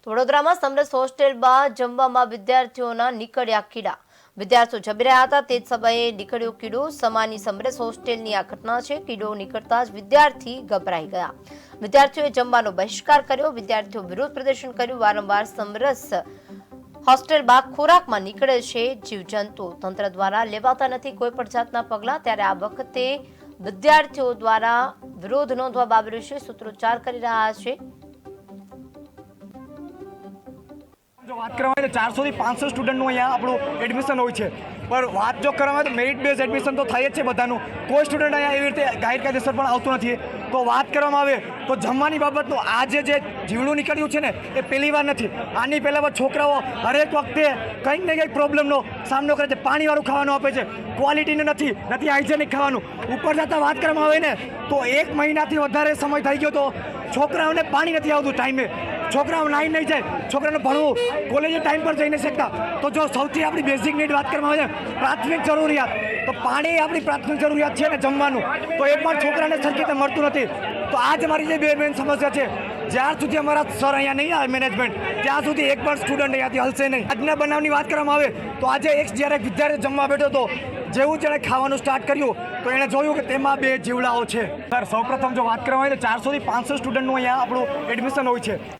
વડોદરામાં સમરસ હોસ્ટેલમાં જમવામાં વિદ્યાર્થીઓના નીકળ્યા કીડા। વિદ્યાર્થીઓ જમી રહ્યા હતા તે જ સમયે નીકળ્યો કીડો। સમાની સમરસ હોસ્ટેલની આ ઘટના છે। કીડો નીકળતા જ વિદ્યાર્થી ગભરાઈ ગયા। વિદ્યાર્થીઓએ જમવાનો બહિષ્કાર કર્યો। વિદ્યાર્થીઓ વિરોધ પ્રદર્શન કર્યું। વારંવાર સમરસ હોસ્ટેલમાં ખોરાકમાં નીકળે છે જીવજંતુઓ। તંત્ર દ્વારા લેવાતા નથી કોઈ પણ જાતના પગલાં। ત્યારે આ વખતે વિદ્યાર્થીઓ દ્વારા વિરોધ નોંધવામાં આવી રહ્યો છે। સૂત્રોચ્ચાર કરી રહ્યા છે। जो बात करवा 400 થી 500 સ્ટુડન્ટનું અહીંયા આપણું એડમિશન હોય છે, પણ વાત જો કરવામાં તો મેરિટ બેઝ એડમિશન તો થાય જ છે બધાનું। કોઈ સ્ટુડન્ટ અહીંયા એવી રીતે ગેરકાયદેસર પણ આવતું નથી। તો વાત કરવામાં આવે તો જમવાની બાબતનું આજે જે જીવડું નીકળ્યું છે ને એ પહેલી વાર નથી। આની પહેલાં પણ છોકરાઓ હરેક વખતે કંઈક ને કંઈક પ્રોબ્લેમનો સામનો કરે છે। પાણીવાળું ખાવાનું આપે છે, ક્વોલિટીનું નથી હાઇજેનિક ખાવાનું। ઉપર જતાં વાત કરવામાં આવે ને તો 1 મહિનાથી વધારે સમય થઈ ગયો તો છોકરાઓને પાણી નથી આવતું ટાઈમે। છોકરાઓ નાઈ નહીં જાય, છોકરાને ભણવું કોલેજે ટાઈમ પર જઈ નહીં શકતા। તો જો સૌથી આપણી બેઝિક નીડ વાત કરવામાં આવે પ્રાથમિક જરૂરિયાત, તો પાણી આપણી પ્રાથમિક જરૂરિયાત છે ને જમવાનું, તો એ પણ છોકરાને સરખી રીતે મળતું નથી। તો આ જ અમારી જે બે મેન સમસ્યા છે। જ્યાં સુધી અમારા સર અહીંયા નહીં આવે મેનેજમેન્ટ, ત્યાં સુધી એક પણ સ્ટુડન્ટ અહીંયાથી હલશે નહીં। આજના બનાવની વાત કરવામાં આવે તો આજે જ્યારે વિદ્યાર્થી જમવા બેઠો હતો, જેવું જેણે ખાવાનું સ્ટાર્ટ કર્યું તો એણે જોયું કે તેમાં 2 જીવડાઓ છે। સર સૌપ્રથમ જો વાત કરવામાં આવે તો 400 થી 500 સ્ટુડન્ટનું અહીંયા આપણું એડમિશન હોય છે।